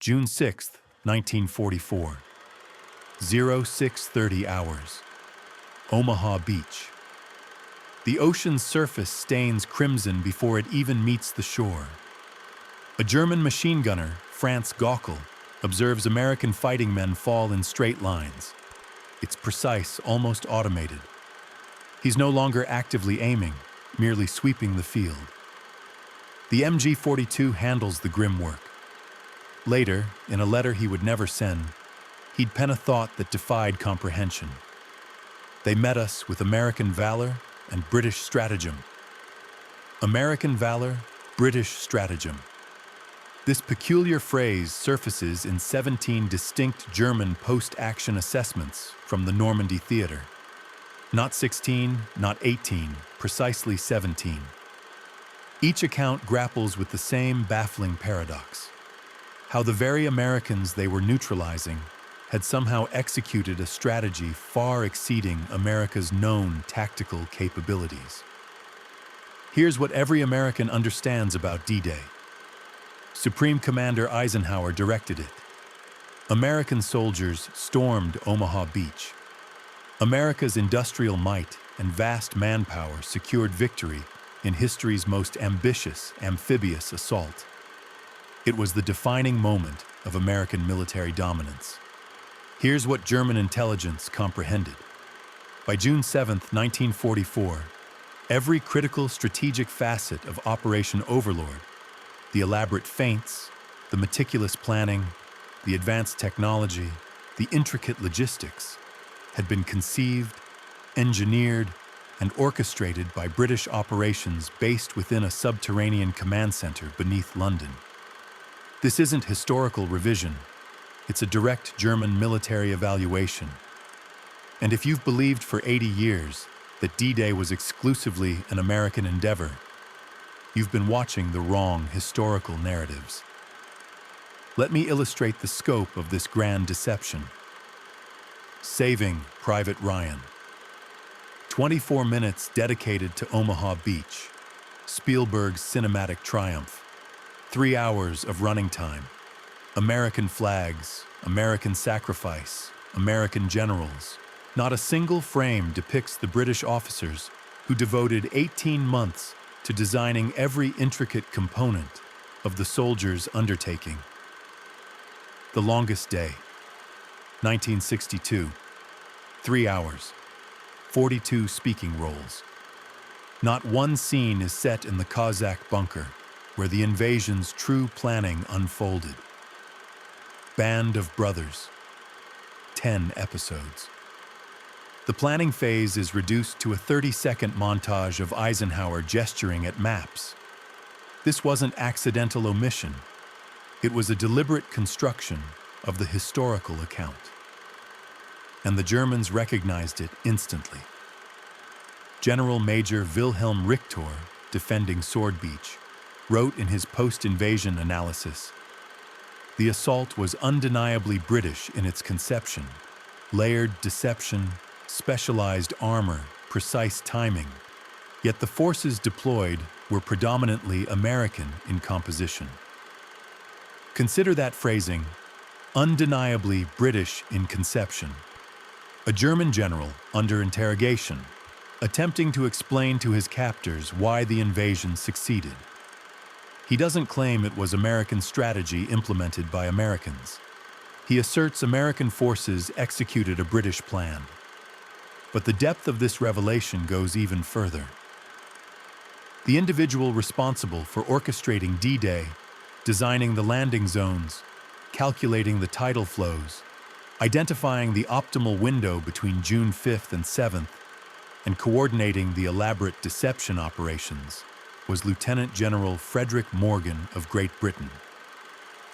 June 6, 1944. 0630 hours. Omaha Beach. The ocean's surface stains crimson before it even meets the shore. A German machine gunner, Franz Gockel, observes American fighting men fall in straight lines. It's precise, almost automated. He's no longer actively aiming, merely sweeping the field. The MG-42 handles the grim work. Later, in a letter he would never send, he'd pen a thought that defied comprehension. They met us with American valor and British stratagem. American valor, British stratagem. This peculiar phrase surfaces in 17 distinct German post-action assessments from the Normandy theater. Not 16, not 18, precisely 17. Each account grapples with the same baffling paradox: how the very Americans they were neutralizing had somehow executed a strategy far exceeding America's known tactical capabilities. Here's what every American understands about D-Day. Supreme Commander Eisenhower directed it. American soldiers stormed Omaha Beach. America's industrial might and vast manpower secured victory in history's most ambitious amphibious assault. It was the defining moment of American military dominance. Here's what German intelligence comprehended. By June 7, 1944, every critical strategic facet of Operation Overlord, the elaborate feints, the meticulous planning, the advanced technology, the intricate logistics, had been conceived, engineered, and orchestrated by British operations based within a subterranean command center beneath London. This isn't historical revision. It's a direct German military evaluation. And if you've believed for 80 years that D-Day was exclusively an American endeavor, you've been watching the wrong historical narratives. Let me illustrate the scope of this grand deception. Saving Private Ryan. 24 minutes dedicated to Omaha Beach, Spielberg's cinematic triumph. 3 hours of running time. American flags, American sacrifice, American generals. Not a single frame depicts the British officers who devoted 18 months to designing every intricate component of the soldiers' undertaking. The longest day. 1962. 3 hours. 42 speaking roles. Not one scene is set in the Cossack bunker, where the invasion's true planning unfolded. Band of Brothers. 10 episodes. The planning phase is reduced to a 30-second montage of Eisenhower gesturing at maps. This wasn't accidental omission. It was a deliberate construction of the historical account. And the Germans recognized it instantly. General Major Wilhelm Richter, defending Sword Beach, wrote in his post-invasion analysis, "The assault was undeniably British in its conception. Layered deception, specialized armor, precise timing. Yet the forces deployed were predominantly American in composition." Consider that phrasing, undeniably British in conception. A German general under interrogation, attempting to explain to his captors why the invasion succeeded. He doesn't claim it was American strategy implemented by Americans. He asserts American forces executed a British plan. But the depth of this revelation goes even further. The individual responsible for orchestrating D-Day, designing the landing zones, calculating the tidal flows, identifying the optimal window between June 5th and 7th, and coordinating the elaborate deception operations, was Lieutenant General Frederick Morgan of Great Britain.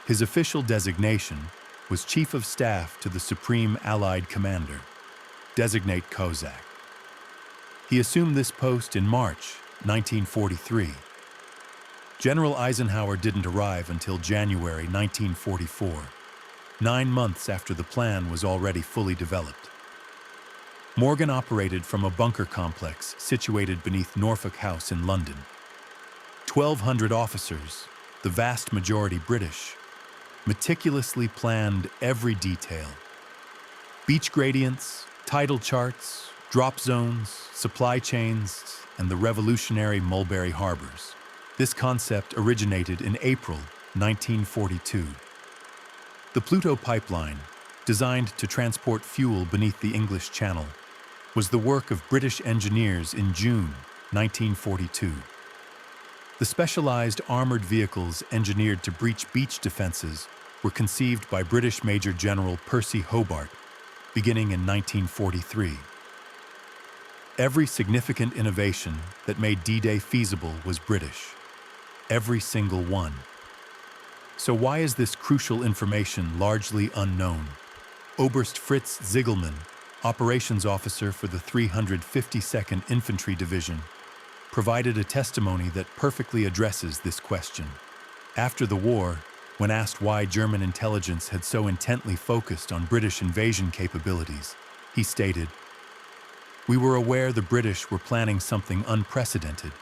His official designation was Chief of Staff to the Supreme Allied Commander. Designate Cossack. He assumed this post in March 1943. General Eisenhower didn't arrive until January 1944, 9 months after the plan was already fully developed. Morgan operated from a bunker complex situated beneath Norfolk House in London. 1,200 officers, the vast majority British, meticulously planned every detail. Beach gradients, tidal charts, drop zones, supply chains, and the revolutionary Mulberry Harbors. This concept originated in April 1942. The Pluto pipeline, designed to transport fuel beneath the English Channel, was the work of British engineers in June 1942. The specialized armored vehicles engineered to breach beach defenses were conceived by British Major General Percy Hobart, beginning in 1943. Every significant innovation that made D-Day feasible was British. Every single one. So why is this crucial information largely unknown? Oberst Fritz Ziegelmann, operations officer for the 352nd Infantry Division, provided a testimony that perfectly addresses this question. After the war, when asked why German intelligence had so intently focused on British invasion capabilities, he stated, "We were aware the British were planning something unprecedented.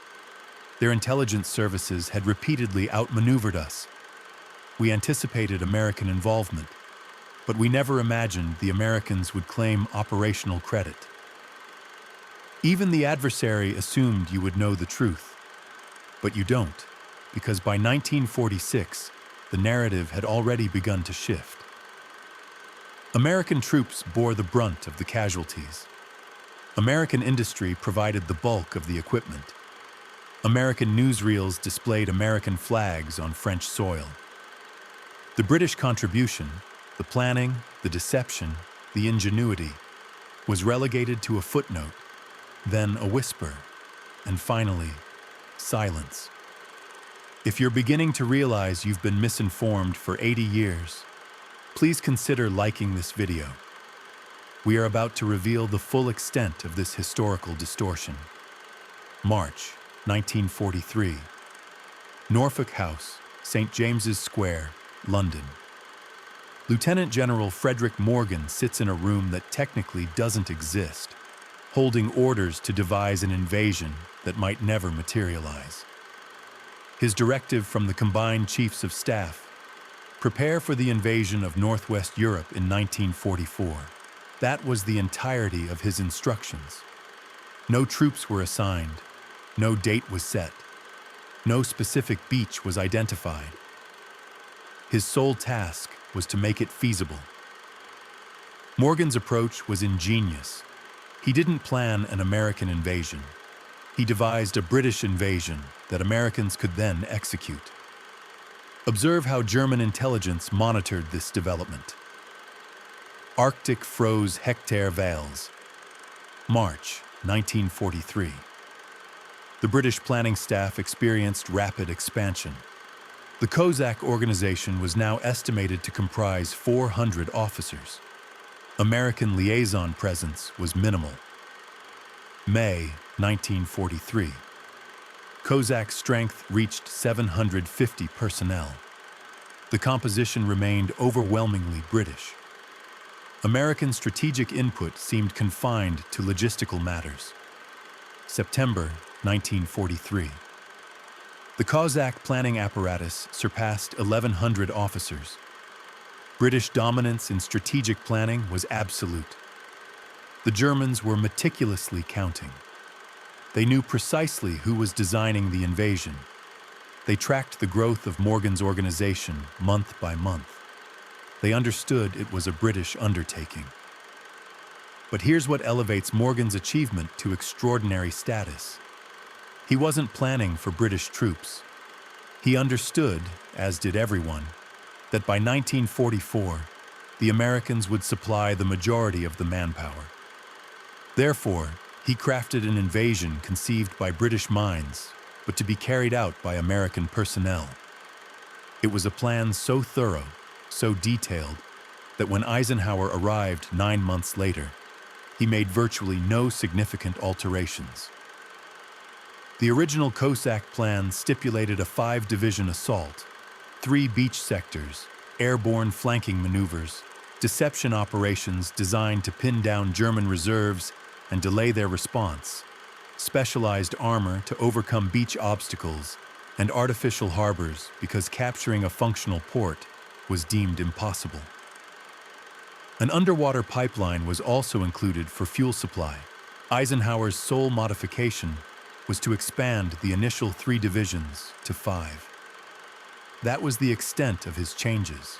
Their intelligence services had repeatedly outmaneuvered us. We anticipated American involvement, but we never imagined the Americans would claim operational credit. Even the adversary assumed you would know the truth. But you don't, because by 1946, the narrative had already begun to shift. American troops bore the brunt of the casualties. American industry provided the bulk of the equipment. American newsreels displayed American flags on French soil. The British contribution, the planning, the deception, the ingenuity, was relegated to a footnote, then a whisper, and finally, silence. If you're beginning to realize you've been misinformed for 80 years, please consider liking this video. We are about to reveal the full extent of this historical distortion. March 1943. Norfolk House, St. James's Square, London. Lieutenant General Frederick Morgan sits in a room that technically doesn't exist, holding orders to devise an invasion that might never materialize. His directive from the combined chiefs of staff: prepare for the invasion of Northwest Europe in 1944. That was the entirety of his instructions. No troops were assigned, no date was set, no specific beach was identified. His sole task was to make it feasible. Morgan's approach was ingenious. He didn't plan an American invasion. He devised a British invasion that Americans could then execute. Observe how German intelligence monitored this development. Arctic froze hectare vales. March 1943. The British planning staff experienced rapid expansion. The Cossack organization was now estimated to comprise 400 officers. American liaison presence was minimal. May 1943. Cossack strength reached 750 personnel. The composition remained overwhelmingly British. American strategic input seemed confined to logistical matters. September 1943. The Cossack planning apparatus surpassed 1,100 officers. British dominance in strategic planning was absolute. The Germans were meticulously counting. They knew precisely who was designing the invasion. They tracked the growth of Morgan's organization month by month. They understood it was a British undertaking. But here's what elevates Morgan's achievement to extraordinary status. He wasn't planning for British troops. He understood, as did everyone, that by 1944, the Americans would supply the majority of the manpower. Therefore, he crafted an invasion conceived by British minds, but to be carried out by American personnel. It was a plan so thorough, so detailed, that when Eisenhower arrived 9 months later, he made virtually no significant alterations. The original Cossack plan stipulated a 5-division assault, 3 beach sectors, airborne flanking maneuvers, deception operations designed to pin down German reserves and delay their response, specialized armor to overcome beach obstacles, and artificial harbors because capturing a functional port was deemed impossible. An underwater pipeline was also included for fuel supply. Eisenhower's sole modification was to expand the initial 3 divisions to 5. That was the extent of his changes.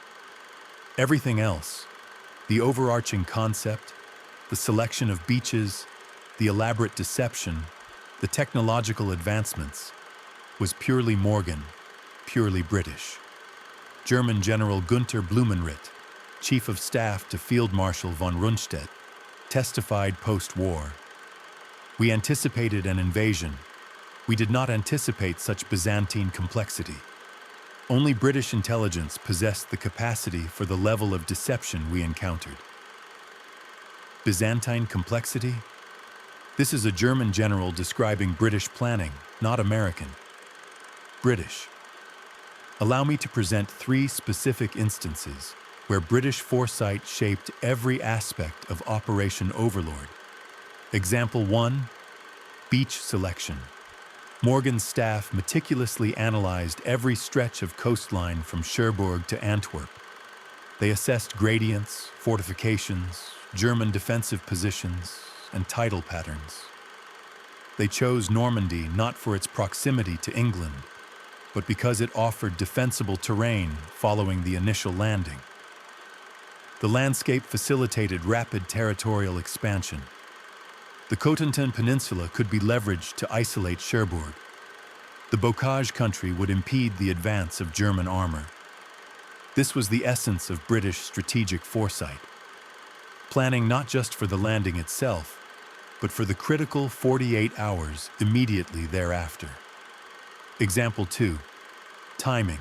Everything else, the overarching concept, the selection of beaches, the elaborate deception, the technological advancements, was purely Morgan, purely British. German General Günther Blumenritt, Chief of Staff to Field Marshal von Rundstedt, testified post-war. "We anticipated an invasion. We did not anticipate such Byzantine complexity. Only British intelligence possessed the capacity for the level of deception we encountered." Byzantine complexity? This is a German general describing British planning, not American. British. Allow me to present 3 specific instances where British foresight shaped every aspect of Operation Overlord. Example 1, beach selection. Morgan's staff meticulously analyzed every stretch of coastline from Cherbourg to Antwerp. They assessed gradients, fortifications, German defensive positions, and tidal patterns. They chose Normandy not for its proximity to England, but because it offered defensible terrain following the initial landing. The landscape facilitated rapid territorial expansion. The Cotentin Peninsula could be leveraged to isolate Cherbourg. The Bocage country would impede the advance of German armor. This was the essence of British strategic foresight, planning not just for the landing itself, but for the critical 48 hours immediately thereafter. Example 2, timing,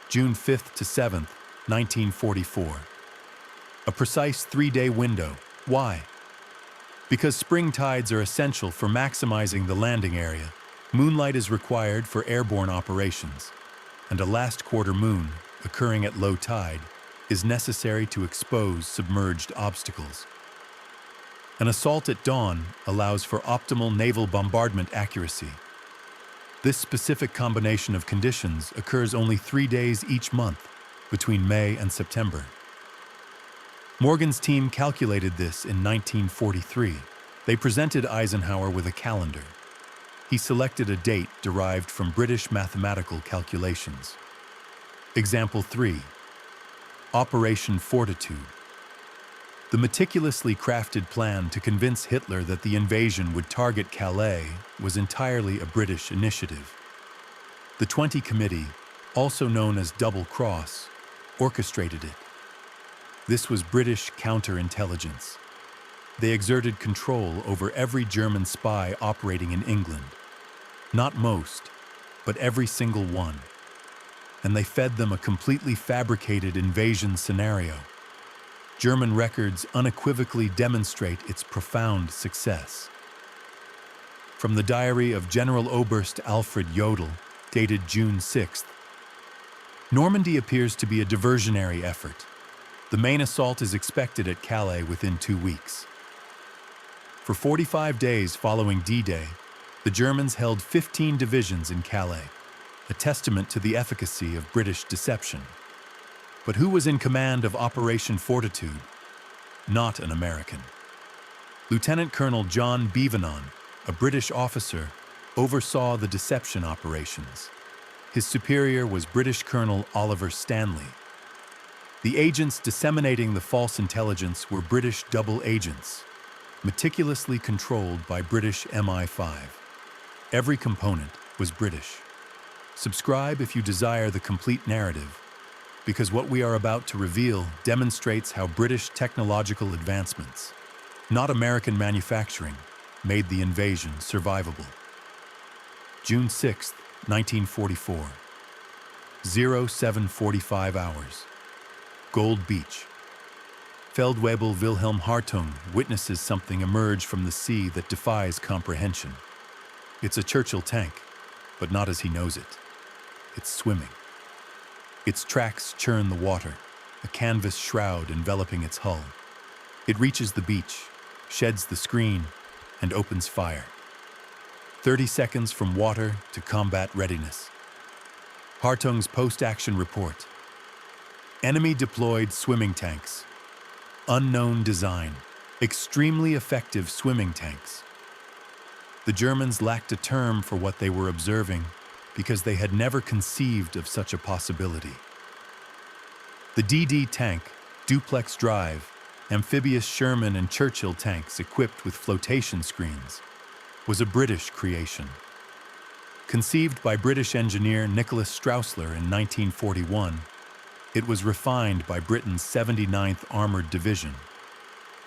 June 5th to 7th, 1944. A precise 3-day window. Why? Because spring tides are essential for maximizing the landing area, moonlight is required for airborne operations, and a last quarter moon, occurring at low tide, is necessary to expose submerged obstacles. An assault at dawn allows for optimal naval bombardment accuracy. This specific combination of conditions occurs only 3 days each month, between May and September. Morgan's team calculated this in 1943. They presented Eisenhower with a calendar. He selected a date derived from British mathematical calculations. Example 3, Operation Fortitude. The meticulously crafted plan to convince Hitler that the invasion would target Calais was entirely a British initiative. The 20 Committee, also known as Double Cross, orchestrated it. This was British counterintelligence. They exerted control over every German spy operating in England. Not most, but every single one. And they fed them a completely fabricated invasion scenario. German records unequivocally demonstrate its profound success. From the diary of General Oberst Alfred Jodl, dated June 6th, Normandy appears to be a diversionary effort. The main assault is expected at Calais within 2 weeks. For 45 days following D-Day, the Germans held 15 divisions in Calais, a testament to the efficacy of British deception. But who was in command of Operation Fortitude? Not an American. Lieutenant Colonel John Bevenon, a British officer, oversaw the deception operations. His superior was British Colonel Oliver Stanley. The agents disseminating the false intelligence were British double agents, meticulously controlled by British MI5. Every component was British. Subscribe if you desire the complete narrative, because what we are about to reveal demonstrates how British technological advancements, not American manufacturing, made the invasion survivable. June 6, 1944. 07:45 hours. Gold Beach. Feldwebel Wilhelm Hartung witnesses something emerge from the sea that defies comprehension. It's a Churchill tank, but not as he knows it. It's swimming. Its tracks churn the water, a canvas shroud enveloping its hull. It reaches the beach, sheds the screen, and opens fire. 30 seconds from water to combat readiness. Hartung's post-action report. Enemy-deployed swimming tanks. Unknown design. Extremely effective swimming tanks. The Germans lacked a term for what they were observing because they had never conceived of such a possibility. The DD tank, duplex drive, amphibious Sherman and Churchill tanks equipped with flotation screens, was a British creation. Conceived by British engineer Nicholas Straussler in 1941, it was refined by Britain's 79th Armoured Division,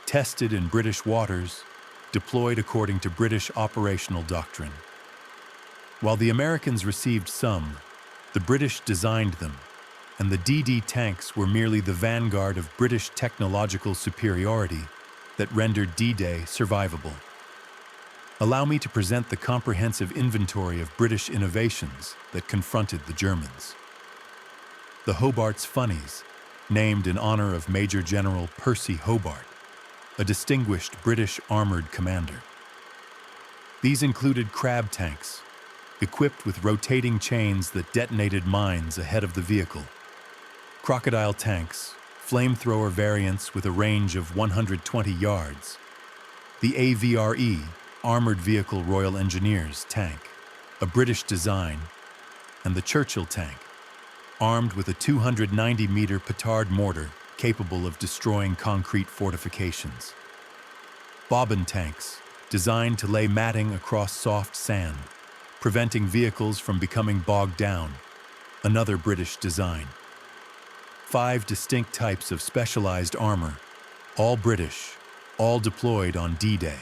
tested in British waters, deployed according to British operational doctrine. While the Americans received some, the British designed them, and the DD tanks were merely the vanguard of British technological superiority that rendered D-Day survivable. Allow me to present the comprehensive inventory of British innovations that confronted the Germans. The Hobart's Funnies, named in honor of Major General Percy Hobart, a distinguished British armored commander. These included crab tanks, equipped with rotating chains that detonated mines ahead of the vehicle, crocodile tanks, flamethrower variants with a range of 120 yards, the AVRE, Armored Vehicle Royal Engineers tank, a British design, and the Churchill tank, armed with a 290-meter petard mortar capable of destroying concrete fortifications. Bobbin tanks, designed to lay matting across soft sand, preventing vehicles from becoming bogged down, another British design. 5 distinct types of specialized armor, all British, all deployed on D-Day.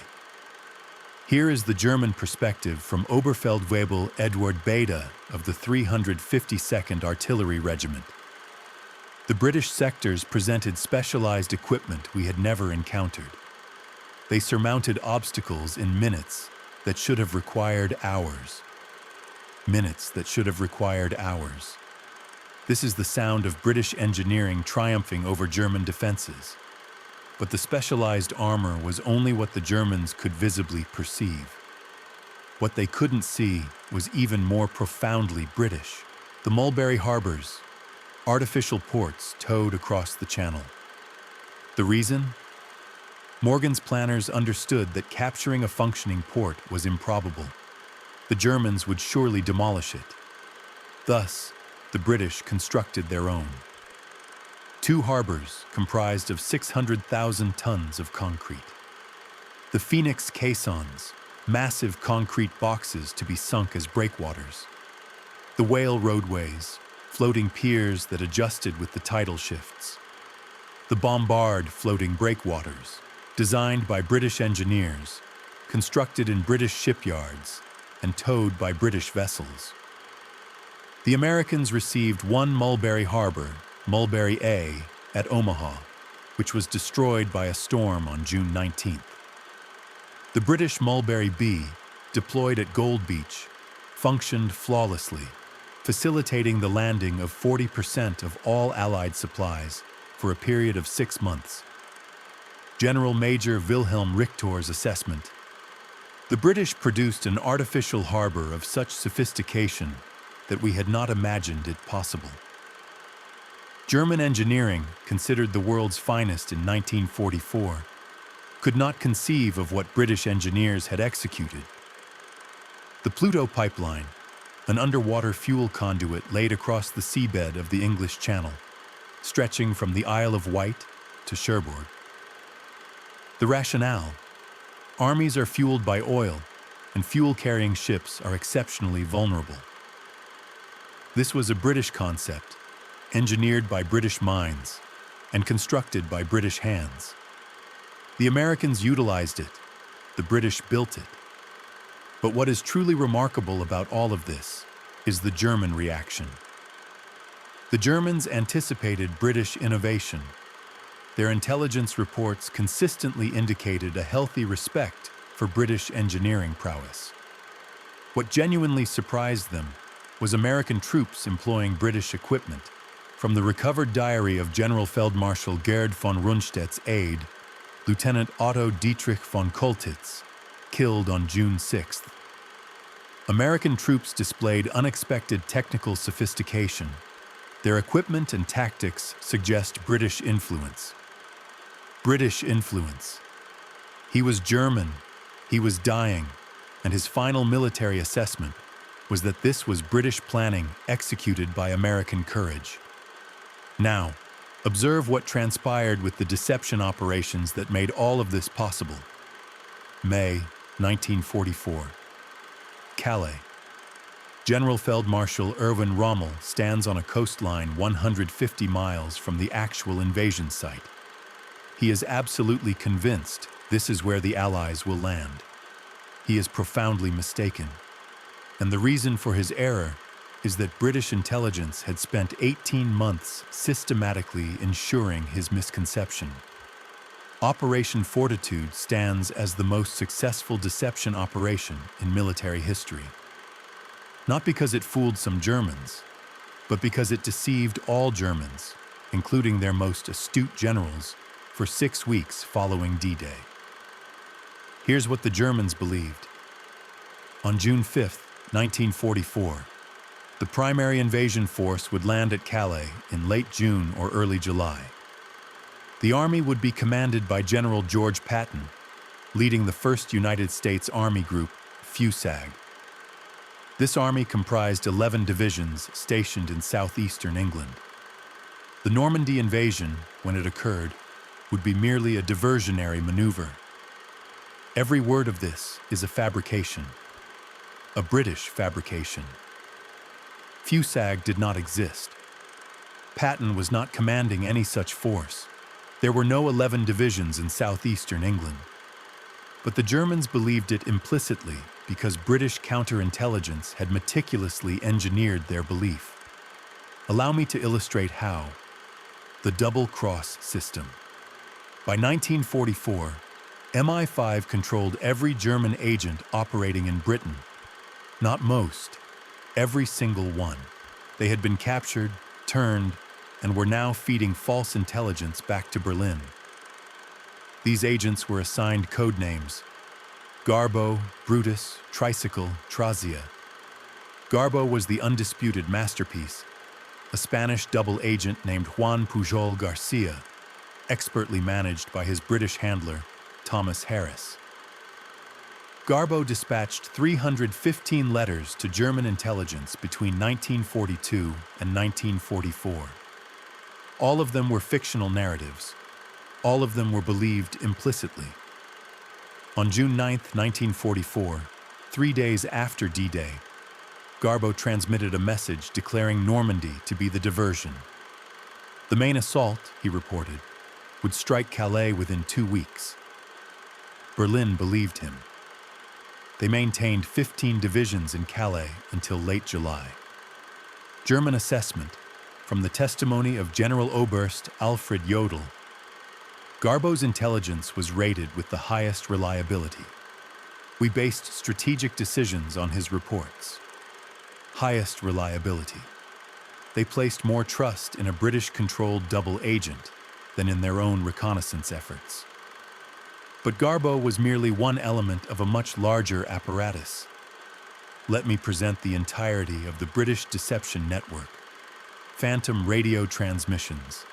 Here is the German perspective from Oberfeldwebel Eduard Beda of the 352nd Artillery Regiment. The British sectors presented specialized equipment we had never encountered. They surmounted obstacles in minutes that should have required hours. Minutes that should have required hours. This is the sound of British engineering triumphing over German defenses. But the specialized armor was only what the Germans could visibly perceive. What they couldn't see was even more profoundly British. The Mulberry Harbors, artificial ports towed across the channel. The reason? Morgan's planners understood that capturing a functioning port was improbable. The Germans would surely demolish it. Thus, the British constructed their own. 2 harbors comprised of 600,000 tons of concrete. The Phoenix caissons, massive concrete boxes to be sunk as breakwaters. The Whale roadways, floating piers that adjusted with the tidal shifts. The Bombard floating breakwaters, designed by British engineers, constructed in British shipyards, and towed by British vessels. The Americans received 1 Mulberry Harbor, Mulberry A, at Omaha, which was destroyed by a storm on June 19th. The British Mulberry B, deployed at Gold Beach, functioned flawlessly, facilitating the landing of 40% of all Allied supplies for a period of 6 months. General Major Wilhelm Richter's assessment: the British produced an artificial harbor of such sophistication that we had not imagined it possible. German engineering, considered the world's finest in 1944, could not conceive of what British engineers had executed. The Pluto pipeline, an underwater fuel conduit laid across the seabed of the English Channel, stretching from the Isle of Wight to Cherbourg. The rationale: armies are fueled by oil, and fuel-carrying ships are exceptionally vulnerable. This was a British concept, engineered by British minds, and constructed by British hands. The Americans utilized it, the British built it. But what is truly remarkable about all of this is the German reaction. The Germans anticipated British innovation. Their intelligence reports consistently indicated a healthy respect for British engineering prowess. What genuinely surprised them was American troops employing British equipment. From the recovered diary of General Feldmarschall Gerd von Rundstedt's aide, Lieutenant Otto Dietrich von Koltitz, killed on June 6th. American troops displayed unexpected technical sophistication, Their equipment and tactics suggest British influence. British influence. He was German, he was dying, and his final military assessment was that this was British planning executed by American courage. Now, observe what transpired with the deception operations that made all of this possible. May 1944. Calais. General Feldmarshal Erwin Rommel stands on a coastline 150 miles from the actual invasion site. He is absolutely convinced this is where the Allies will land. He is profoundly mistaken. And the reason for his error is that British intelligence had spent 18 months systematically ensuring his misconception. Operation Fortitude stands as the most successful deception operation in military history. Not because it fooled some Germans, but because it deceived all Germans, including their most astute generals, for 6 weeks following D-Day. Here's what the Germans believed. On June 5, 1944, the primary invasion force would land at Calais in late June or early July. The army would be commanded by General George Patton, leading the 1st United States Army Group, FUSAG. This army comprised 11 divisions stationed in southeastern England. The Normandy invasion, when it occurred, would be merely a diversionary maneuver. Every word of this is a fabrication, a British fabrication. FUSAG did not exist. Patton was not commanding any such force. There were no 11 divisions in southeastern England. But the Germans believed it implicitly because British counterintelligence had meticulously engineered their belief. Allow me to illustrate how. The double-cross system. By 1944, MI5 controlled every German agent operating in Britain. Not most, every single one. They had been captured, turned, and were now feeding false intelligence back to Berlin. These agents were assigned code names: Garbo, Brutus, Tricycle, Trazia. Garbo was the undisputed masterpiece, a Spanish double agent named Juan Pujol Garcia, expertly managed by his British handler, Thomas Harris. Garbo dispatched 315 letters to German intelligence between 1942 and 1944. All of them were fictional narratives. All of them were believed implicitly. On June 9, 1944, 3 days after D-Day, Garbo transmitted a message declaring Normandy to be the diversion. The main assault, he reported, would strike Calais within 2 weeks. Berlin believed him. They maintained 15 divisions in Calais until late July. German assessment, from the testimony of General Oberst Alfred Jodl, Garbo's intelligence was rated with the highest reliability. We based strategic decisions on his reports. Highest reliability. They placed more trust in a British-controlled double agent than in their own reconnaissance efforts. But Garbo was merely one element of a much larger apparatus. Let me present the entirety of the British deception network. Phantom radio transmissions.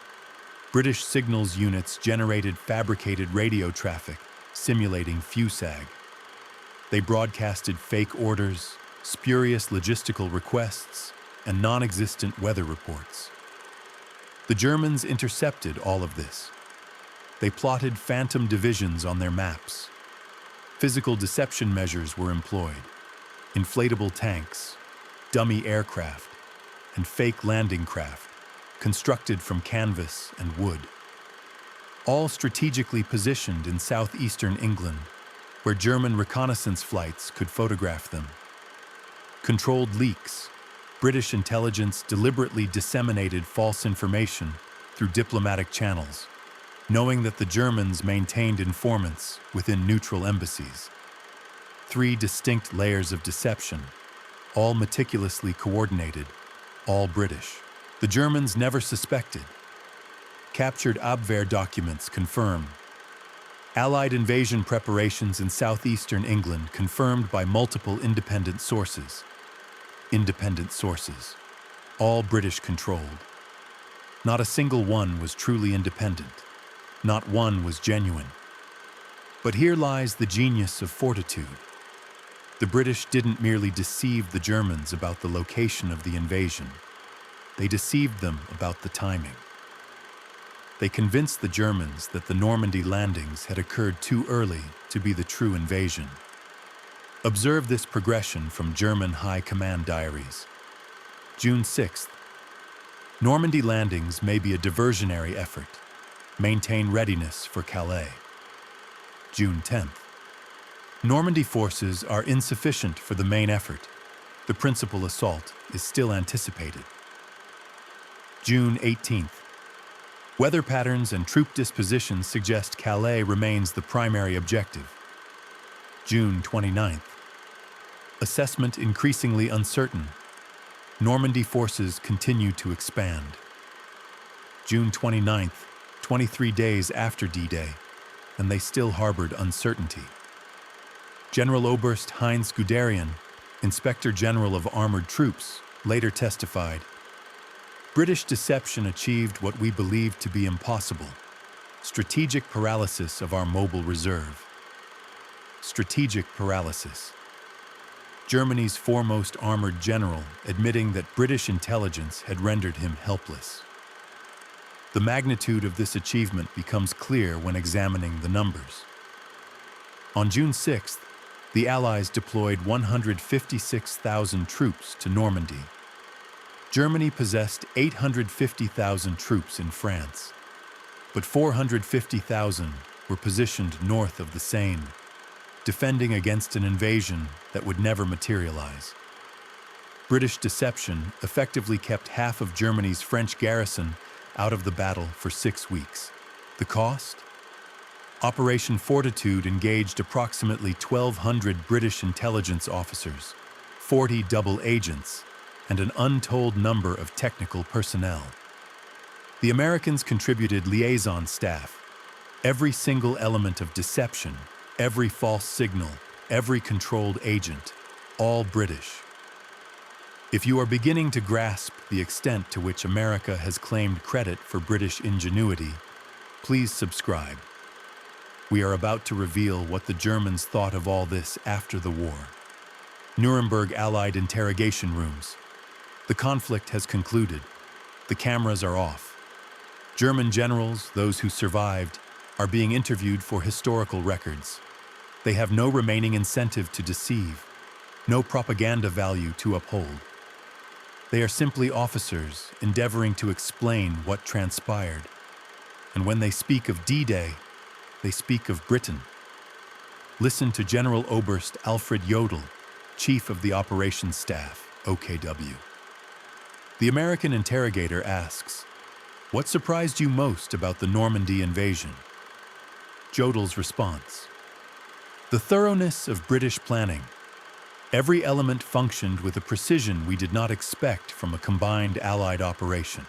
British signals units generated fabricated radio traffic, simulating FUSAG. They broadcasted fake orders, spurious logistical requests, and non-existent weather reports. The Germans intercepted all of this. They plotted phantom divisions on their maps. Physical deception measures were employed. Inflatable tanks, dummy aircraft, and fake landing craft, constructed from canvas and wood. All strategically positioned in southeastern England, where German reconnaissance flights could photograph them. Controlled leaks. British intelligence deliberately disseminated false information through diplomatic channels, knowing that the Germans maintained informants within neutral embassies. 3 distinct layers of deception, all meticulously coordinated, all British. The Germans never suspected. Captured Abwehr documents confirm. Allied invasion preparations in southeastern England confirmed by multiple independent sources. Independent sources. All British controlled. Not a single one was truly independent. Not one was genuine. But here lies the genius of fortitude. The British didn't merely deceive the Germans about the location of the invasion. They deceived them about the timing. They convinced the Germans that the Normandy landings had occurred too early to be the true invasion. Observe this progression from German High Command diaries. June 6th. Normandy landings may be a diversionary effort. Maintain readiness for Calais. June 10th. Normandy forces are insufficient for the main effort. The principal assault is still anticipated. June 18th. Weather patterns and troop dispositions suggest Calais remains the primary objective. June 29th. Assessment increasingly uncertain. Normandy forces continue to expand. June 29th, 23 days after D-Day, and they still harbored uncertainty. General Oberst Heinz Guderian, Inspector General of Armored Troops, later testified, "British deception achieved what we believed to be impossible: strategic paralysis of our mobile reserve." Strategic paralysis. Germany's foremost armored general admitting that British intelligence had rendered him helpless. The magnitude of this achievement becomes clear when examining the numbers. On June 6th, the Allies deployed 156,000 troops to Normandy. Germany possessed 850,000 troops in France, but 450,000 were positioned north of the Seine, defending against an invasion that would never materialize. British deception effectively kept half of Germany's French garrison out of the battle for 6 weeks. The cost? Operation Fortitude engaged approximately 1,200 British intelligence officers, 40 double agents, and an untold number of technical personnel. The Americans contributed liaison staff, every single element of deception, every false signal, every controlled agent, all British. If you are beginning to grasp the extent to which America has claimed credit for British ingenuity, please subscribe. We are about to reveal what the Germans thought of all this after the war. Nuremberg Allied interrogation rooms. The conflict has concluded. The cameras are off. German generals, those who survived, are being interviewed for historical records. They have no remaining incentive to deceive, no propaganda value to uphold. They are simply officers endeavoring to explain what transpired. And when they speak of D-Day, they speak of Britain. Listen to General Oberst Alfred Jodl, Chief of the Operations Staff, OKW. The American interrogator asks, "What surprised you most about the Normandy invasion?" Jodl's response, "The thoroughness of British planning. Every element functioned with a precision we did not expect from a combined Allied operation.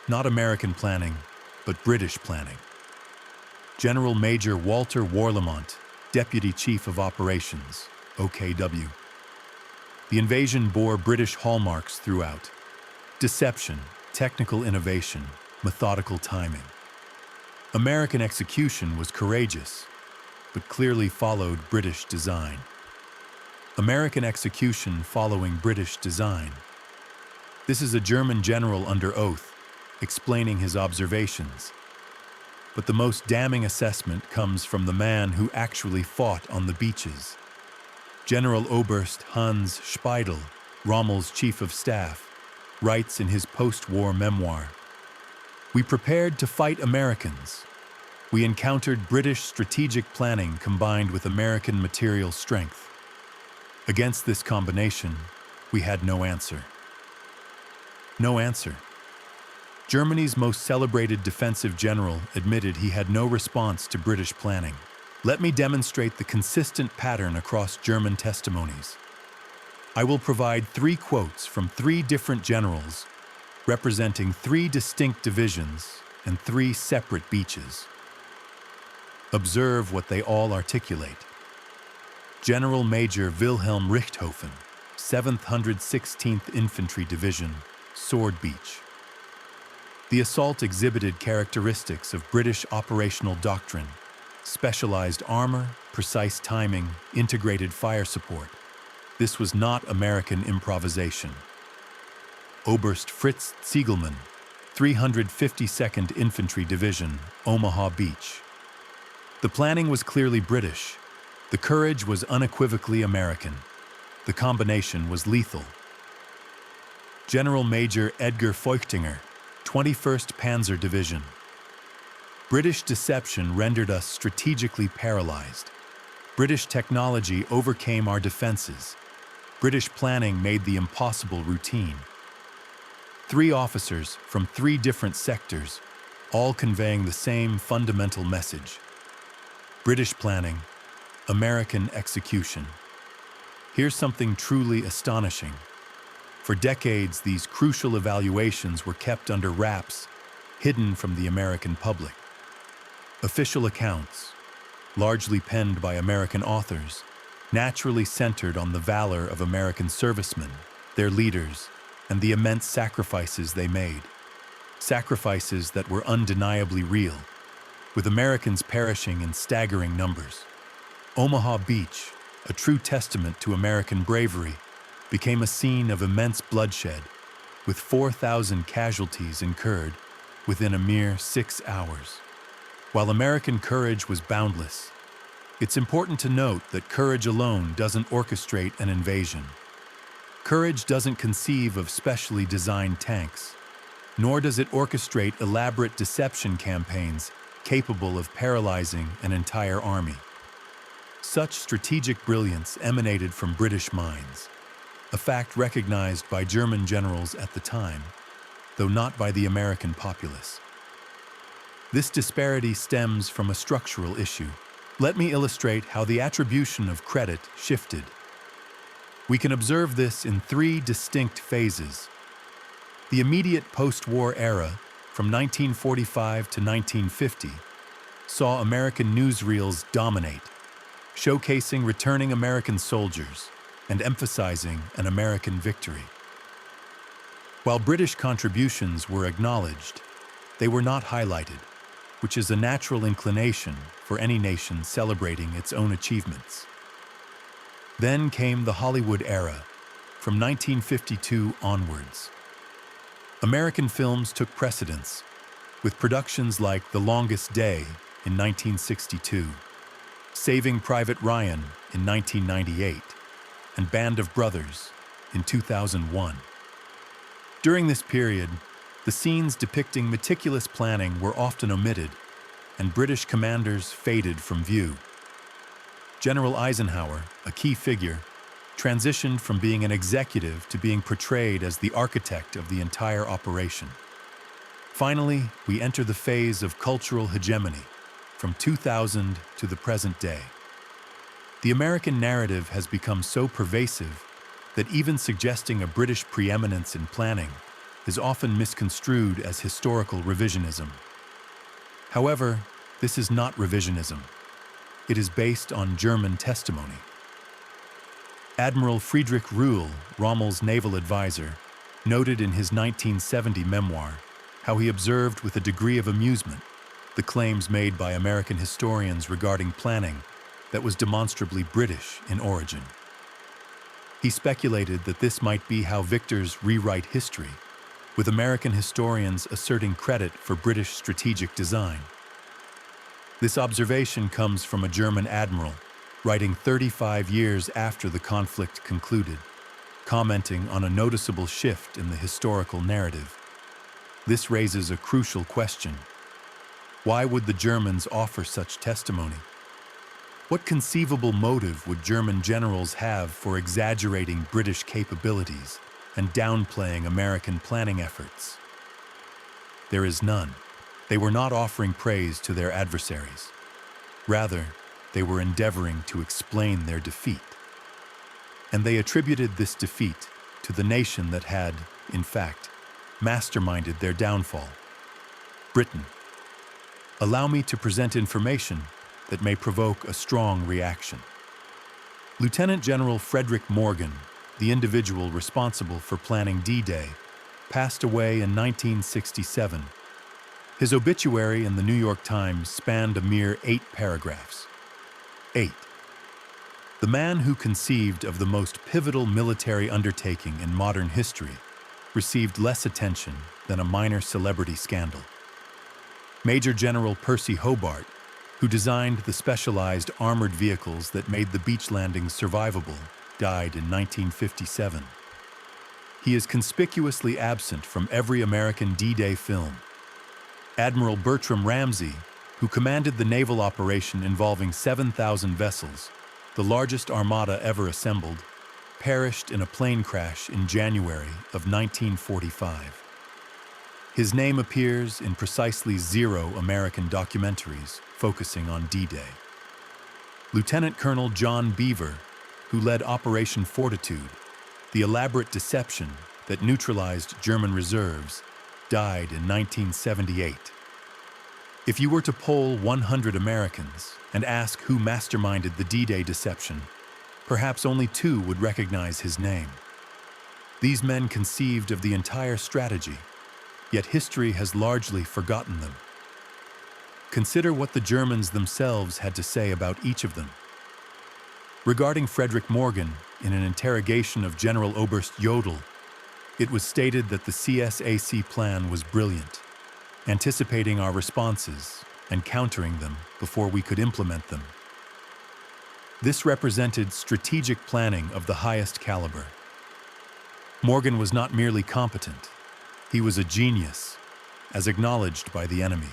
Not American planning, but British planning." General Major Walter Warlimont, Deputy Chief of Operations, OKW. The invasion bore British hallmarks throughout: deception, technical innovation, methodical timing. American execution was courageous, but clearly followed British design. American execution following British design. This is a German general under oath, explaining his observations. But the most damning assessment comes from the man who actually fought on the beaches. General Oberst Hans Speidel, Rommel's chief of staff, writes in his post-war memoir, "We prepared to fight Americans. We encountered British strategic planning combined with American material strength. Against this combination, we had no answer." No answer. Germany's most celebrated defensive general admitted he had no response to British planning. Let me demonstrate the consistent pattern across German testimonies. I will provide 3 quotes from 3 different generals, representing 3 distinct divisions and 3 separate beaches. Observe what they all articulate. General Major Wilhelm Richthofen, 7th 116th Infantry Division, Sword Beach. The assault exhibited characteristics of British operational doctrine: specialized armor, precise timing, integrated fire support. This was not American improvisation. Oberst Fritz Ziegelmann, 352nd Infantry Division, Omaha Beach. The planning was clearly British. The courage was unequivocally American. The combination was lethal. General Major Edgar Feuchtinger, 21st Panzer Division. British deception rendered us strategically paralyzed. British technology overcame our defenses. British planning made the impossible routine. 3 officers from 3 different sectors, all conveying the same fundamental message. British planning, American execution. Here's something truly astonishing. For decades, these crucial evaluations were kept under wraps, hidden from the American public. Official accounts, largely penned by American authors, naturally centered on the valor of American servicemen, their leaders, and the immense sacrifices they made. Sacrifices that were undeniably real, with Americans perishing in staggering numbers. Omaha Beach, a true testament to American bravery, became a scene of immense bloodshed, with 4,000 casualties incurred within a mere 6 hours. While American courage was boundless, it's important to note that courage alone doesn't orchestrate an invasion. Courage doesn't conceive of specially designed tanks, nor does it orchestrate elaborate deception campaigns capable of paralyzing an entire army. Such strategic brilliance emanated from British minds, a fact recognized by German generals at the time, though not by the American populace. This disparity stems from a structural issue. Let me illustrate how the attribution of credit shifted. We can observe this in 3 distinct phases. The immediate post-war era, from 1945 to 1950, saw American newsreels dominate, showcasing returning American soldiers and emphasizing an American victory. While British contributions were acknowledged, they were not highlighted, which is a natural inclination for any nation celebrating its own achievements. Then came the Hollywood era, from 1952 onwards. American films took precedence, with productions like The Longest Day in 1962, Saving Private Ryan in 1998, and Band of Brothers in 2001. During this period, the scenes depicting meticulous planning were often omitted, and British commanders faded from view. General Eisenhower, a key figure, transitioned from being an executive to being portrayed as the architect of the entire operation. Finally, we enter the phase of cultural hegemony, from 2000 to the present day. The American narrative has become so pervasive that even suggesting a British preeminence in planning is often misconstrued as historical revisionism. However, this is not revisionism. It is based on German testimony. Admiral Friedrich Rühl, Rommel's naval advisor, noted in his 1970 memoir how he observed with a degree of amusement the claims made by American historians regarding planning that was demonstrably British in origin. He speculated that this might be how victors rewrite history, with American historians asserting credit for British strategic design. This observation comes from a German admiral, writing 35 years after the conflict concluded, commenting on a noticeable shift in the historical narrative. This raises a crucial question. Why would the Germans offer such testimony? What conceivable motive would German generals have for exaggerating British capabilities and downplaying American planning efforts? There is none. They were not offering praise to their adversaries. Rather, they were endeavoring to explain their defeat. And they attributed this defeat to the nation that had, in fact, masterminded their downfall: Britain. Allow me to present information that may provoke a strong reaction. Lieutenant General Frederick Morgan, the individual responsible for planning D-Day, passed away in 1967. His obituary in the New York Times spanned a mere 8 paragraphs. 8. The man who conceived of the most pivotal military undertaking in modern history received less attention than a minor celebrity scandal. Major General Percy Hobart, who designed the specialized armored vehicles that made the beach landings survivable, died in 1957. He is conspicuously absent from every American D-Day film. Admiral Bertram Ramsay, who commanded the naval operation involving 7,000 vessels, the largest armada ever assembled, perished in a plane crash in January of 1945. His name appears in precisely 0 American documentaries focusing on D-Day. Lieutenant Colonel John Beaver, who led Operation Fortitude, the elaborate deception that neutralized German reserves, died in 1978. If you were to poll 100 Americans and ask who masterminded the D-Day deception, perhaps only 2 would recognize his name. These men conceived of the entire strategy, yet history has largely forgotten them. Consider what the Germans themselves had to say about each of them. Regarding Frederick Morgan, in an interrogation of General Oberst Jodl, it was stated that the CSAC plan was brilliant, anticipating our responses and countering them before we could implement them. This represented strategic planning of the highest caliber. Morgan was not merely competent, he was a genius, as acknowledged by the enemy.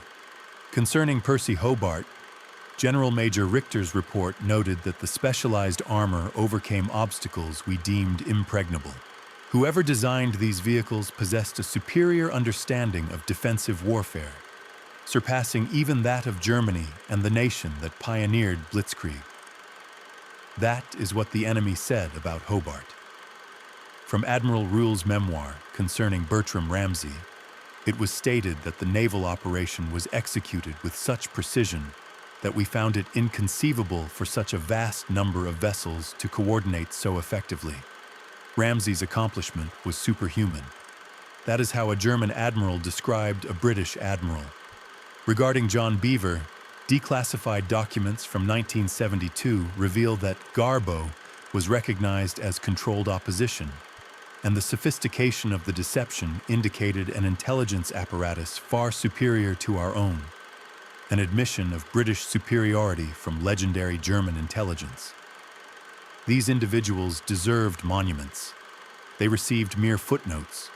Concerning Percy Hobart, General Major Richter's report noted that the specialized armor overcame obstacles we deemed impregnable. Whoever designed these vehicles possessed a superior understanding of defensive warfare, surpassing even that of Germany and the nation that pioneered Blitzkrieg. That is what the enemy said about Hobart. From Admiral Ruhl's memoir concerning Bertram Ramsay, it was stated that the naval operation was executed with such precision that we found it inconceivable for such a vast number of vessels to coordinate so effectively. Ramsay's accomplishment was superhuman. That is how a German admiral described a British admiral. Regarding John Beaver, declassified documents from 1972 reveal that Garbo was recognized as controlled opposition, and the sophistication of the deception indicated an intelligence apparatus far superior to our own, an admission of British superiority from legendary German intelligence. These individuals deserved monuments. They received mere footnotes.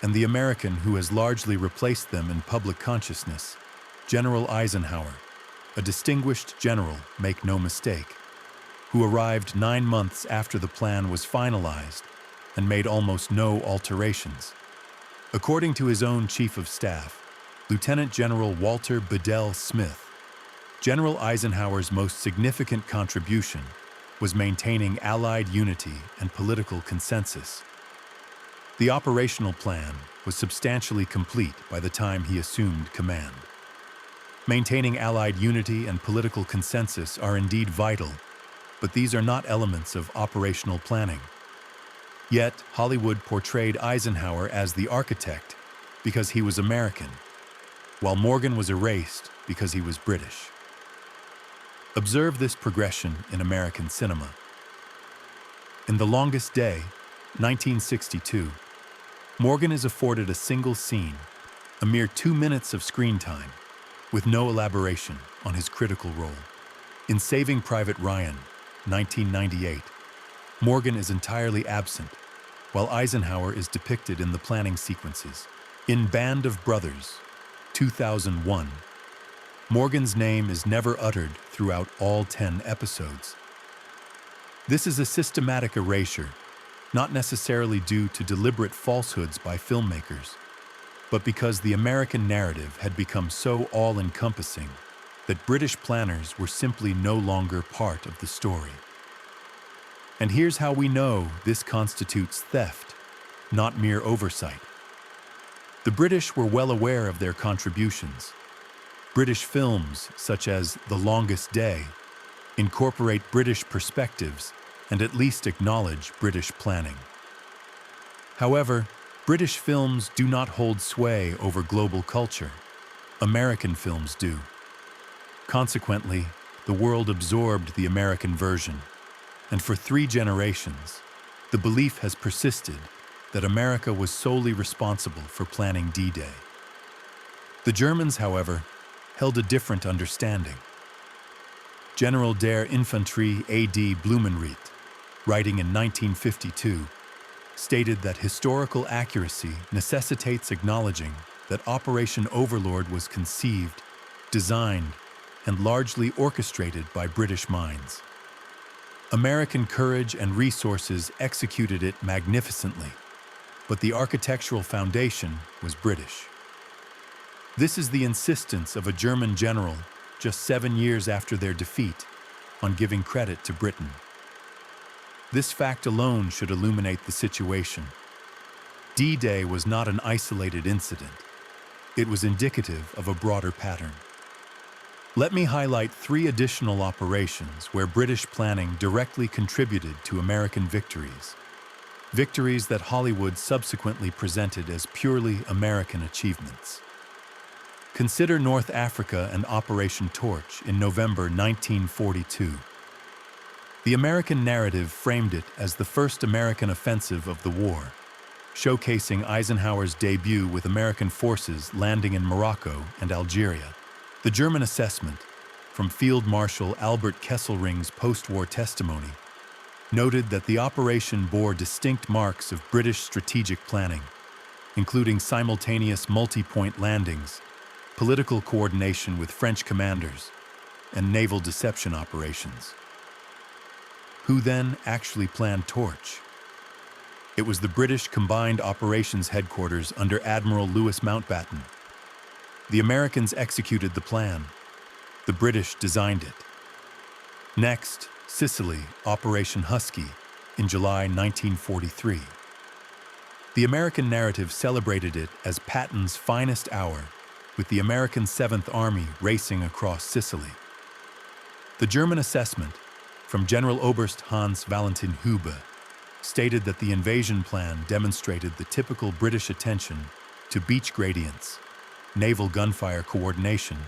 And the American who has largely replaced them in public consciousness, General Eisenhower, a distinguished general, make no mistake, who arrived 9 months after the plan was finalized and made almost no alterations. According to his own Chief of Staff, Lieutenant General Walter Bedell Smith, General Eisenhower's most significant contribution was maintaining Allied unity and political consensus. The operational plan was substantially complete by the time he assumed command. Maintaining Allied unity and political consensus are indeed vital, but these are not elements of operational planning. Yet, Hollywood portrayed Eisenhower as the architect because he was American, while Morgan was erased because he was British. Observe this progression in American cinema. In The Longest Day, 1962, Morgan is afforded a single scene, a mere 2 minutes of screen time, with no elaboration on his critical role. In Saving Private Ryan, 1998, Morgan is entirely absent, while Eisenhower is depicted in the planning sequences. In Band of Brothers, 2001, Morgan's name is never uttered throughout all 10 episodes. This is a systematic erasure, not necessarily due to deliberate falsehoods by filmmakers, but because the American narrative had become so all-encompassing that British planners were simply no longer part of the story. And here's how we know this constitutes theft, not mere oversight. The British were well aware of their contributions. British films, such as The Longest Day, incorporate British perspectives and at least acknowledge British planning. However, British films do not hold sway over global culture. American films do. Consequently, the world absorbed the American version, and for 3 generations, the belief has persisted that America was solely responsible for planning D-Day. The Germans, however, held a different understanding. General der Infanterie A.D. Blumenried, writing in 1952, stated that historical accuracy necessitates acknowledging that Operation Overlord was conceived, designed, and largely orchestrated by British minds. American courage and resources executed it magnificently, but the architectural foundation was British. This is the insistence of a German general just 7 years after their defeat on giving credit to Britain. This fact alone should illuminate the situation. D-Day was not an isolated incident. It was indicative of a broader pattern. Let me highlight 3 additional operations where British planning directly contributed to American victories. Victories that Hollywood subsequently presented as purely American achievements. Consider North Africa and Operation Torch in November 1942. The American narrative framed it as the first American offensive of the war, showcasing Eisenhower's debut with American forces landing in Morocco and Algeria. The German assessment, from Field Marshal Albert Kesselring's post-war testimony, noted that the operation bore distinct marks of British strategic planning, including simultaneous multi-point landings, political coordination with French commanders, and naval deception operations. Who then actually planned Torch? It was the British Combined Operations Headquarters under Admiral Louis Mountbatten. The Americans executed the plan. The British designed it. Next, Sicily, Operation Husky, in July 1943. The American narrative celebrated it as Patton's finest hour, with the American 7th Army racing across Sicily. The German assessment, from General Oberst Hans Valentin Hube, stated that the invasion plan demonstrated the typical British attention to beach gradients, naval gunfire coordination,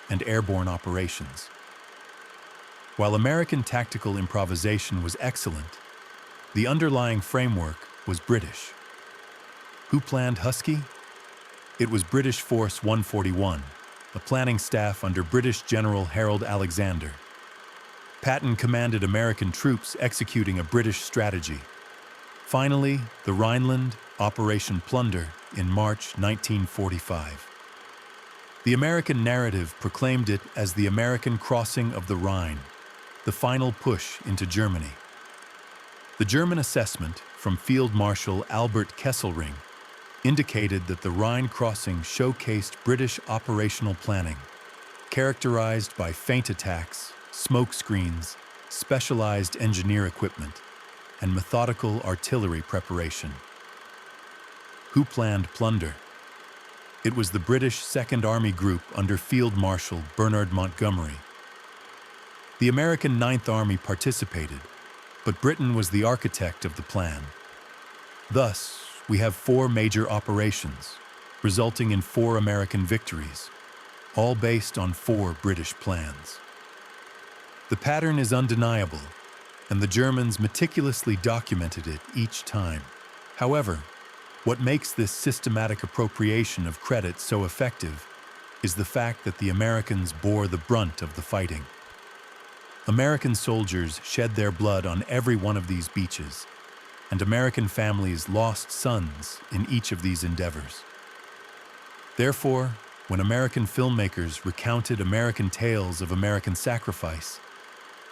and airborne operations. While American tactical improvisation was excellent, the underlying framework was British. Who planned Husky? It was British Force 141, a planning staff under British General Harold Alexander. Patton commanded American troops executing a British strategy. Finally, the Rhineland, Operation Plunder, in March 1945. The American narrative proclaimed it as the American crossing of the Rhine, the final push into Germany. The German assessment, from Field Marshal Albert Kesselring, indicated that the Rhine crossing showcased British operational planning, characterized by feint attacks, smoke screens, specialized engineer equipment, and methodical artillery preparation. Who planned Plunder? It was the British Second Army Group under Field Marshal Bernard Montgomery. The American Ninth Army participated, but Britain was the architect of the plan. Thus, we have 4 major operations, resulting in 4 American victories, all based on 4 British plans. The pattern is undeniable, and the Germans meticulously documented it each time. However, what makes this systematic appropriation of credit so effective is the fact that the Americans bore the brunt of the fighting. American soldiers shed their blood on every one of these beaches, and American families lost sons in each of these endeavors. Therefore, when American filmmakers recounted American tales of American sacrifice,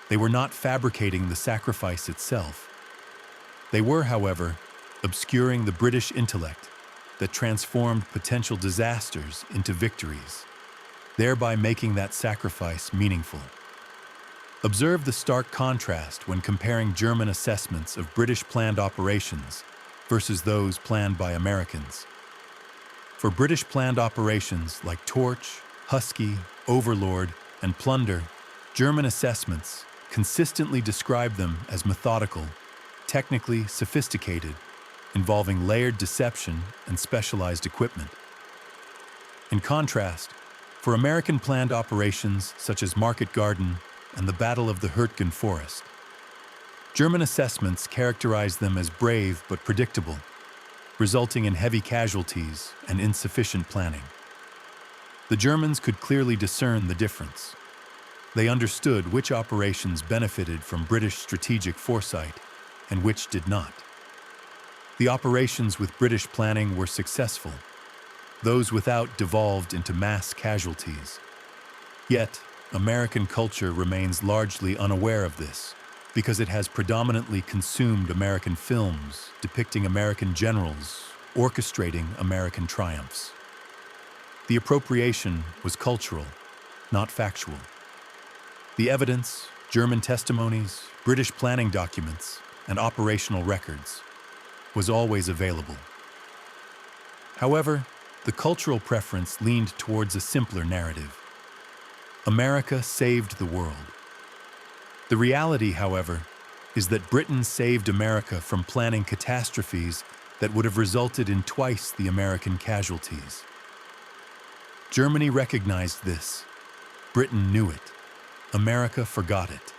they were not fabricating the sacrifice itself. They were, however, obscuring the British intellect that transformed potential disasters into victories, thereby making that sacrifice meaningful. Observe the stark contrast when comparing German assessments of British planned operations versus those planned by Americans. For British planned operations like Torch, Husky, Overlord, and Plunder, German assessments consistently describe them as methodical, technically sophisticated, involving layered deception and specialized equipment. In contrast, for American planned operations such as Market Garden and the Battle of the Hurtgen Forest, German assessments characterized them as brave but predictable, resulting in heavy casualties and insufficient planning. The Germans could clearly discern the difference. They understood which operations benefited from British strategic foresight and which did not. The operations with British planning were successful. Those without devolved into mass casualties. Yet, American culture remains largely unaware of this because it has predominantly consumed American films depicting American generals orchestrating American triumphs. The appropriation was cultural, not factual. The evidence, German testimonies, British planning documents, and operational records was always available. However, the cultural preference leaned towards a simpler narrative. America saved the world. The reality, however, is that Britain saved America from planning catastrophes that would have resulted in twice the American casualties. Germany recognized this. Britain knew it. America forgot it.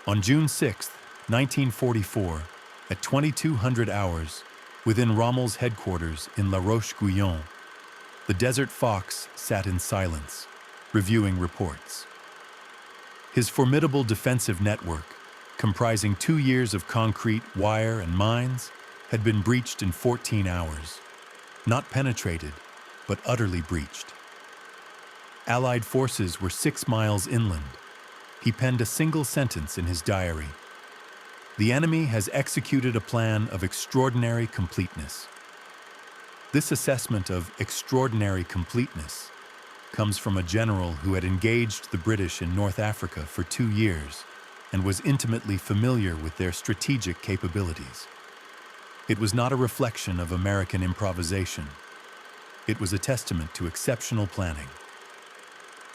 On June 6, 1944, at 2200 hours, within Rommel's headquarters in La Roche-Guyon, the Desert Fox sat in silence, reviewing reports. His formidable defensive network, comprising 2 years of concrete, wire, and mines, had been breached in 14 hours. Not penetrated, but utterly breached. Allied forces were 6 miles inland. He penned a single sentence in his diary. The enemy has executed a plan of extraordinary completeness. This assessment of extraordinary completeness comes from a general who had engaged the British in North Africa for 2 years and was intimately familiar with their strategic capabilities. It was not a reflection of American improvisation. It was a testament to exceptional planning.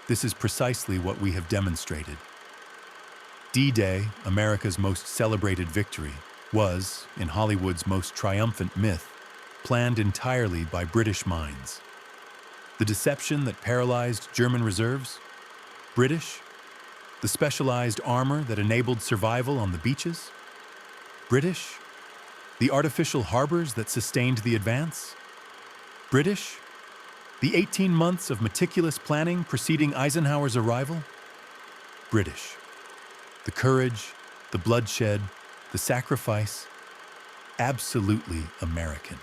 This is precisely what we have demonstrated. D-Day, America's most celebrated victory, was, in Hollywood's most triumphant myth, planned entirely by British minds. The deception that paralyzed German reserves? British? The specialized armor that enabled survival on the beaches? British? The artificial harbors that sustained the advance? British? The 18 months of meticulous planning preceding Eisenhower's arrival? British. The courage, the bloodshed, the sacrifice? Absolutely American.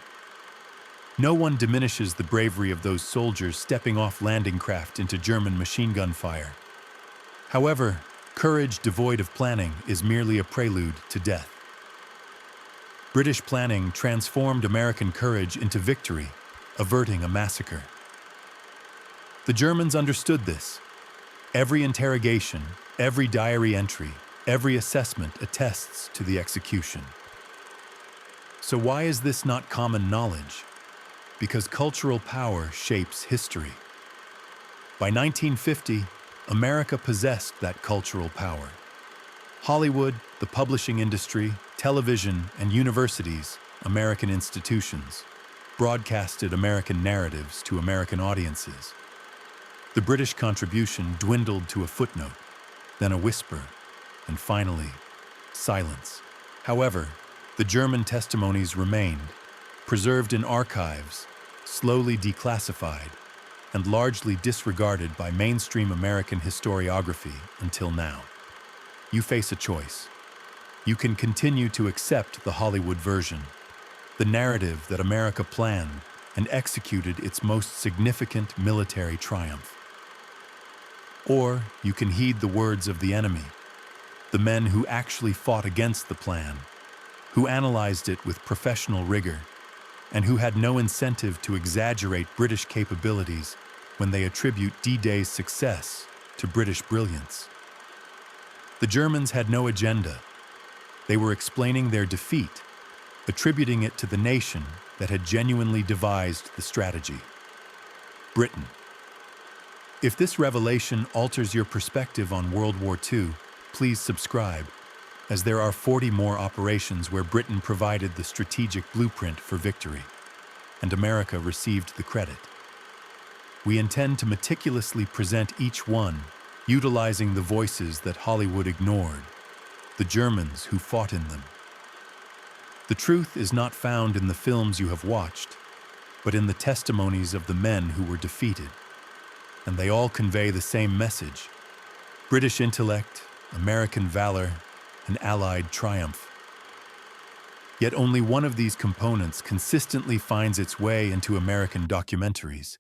No one diminishes the bravery of those soldiers stepping off landing craft into German machine gun fire. However, courage devoid of planning is merely a prelude to death. British planning transformed American courage into victory, averting a massacre. The Germans understood this. Every interrogation, every diary entry, every assessment attests to the execution. So why is this not common knowledge? Because cultural power shapes history. By 1950, America possessed that cultural power. Hollywood, the publishing industry, television, and universities, American institutions, broadcasted American narratives to American audiences. The British contribution dwindled to a footnote, then a whisper, and finally, silence. However, the German testimonies remained, preserved in archives, slowly declassified, and largely disregarded by mainstream American historiography until now. You face a choice. You can continue to accept the Hollywood version, the narrative that America planned and executed its most significant military triumph. Or you can heed the words of the enemy, the men who actually fought against the plan, who analyzed it with professional rigor, and who had no incentive to exaggerate British capabilities when they attribute D-Day's success to British brilliance. The Germans had no agenda. They were explaining their defeat, attributing it to the nation that had genuinely devised the strategy: Britain. If this revelation alters your perspective on World War II, please subscribe. as there are 40 more operations where Britain provided the strategic blueprint for victory, and America received the credit. We intend to meticulously present each one, utilizing the voices that Hollywood ignored, the Germans who fought in them. The truth is not found in the films you have watched, but in the testimonies of the men who were defeated. And they all convey the same message: British intellect, American valor, and Allied triumph. Yet only one of these components consistently finds its way into American documentaries: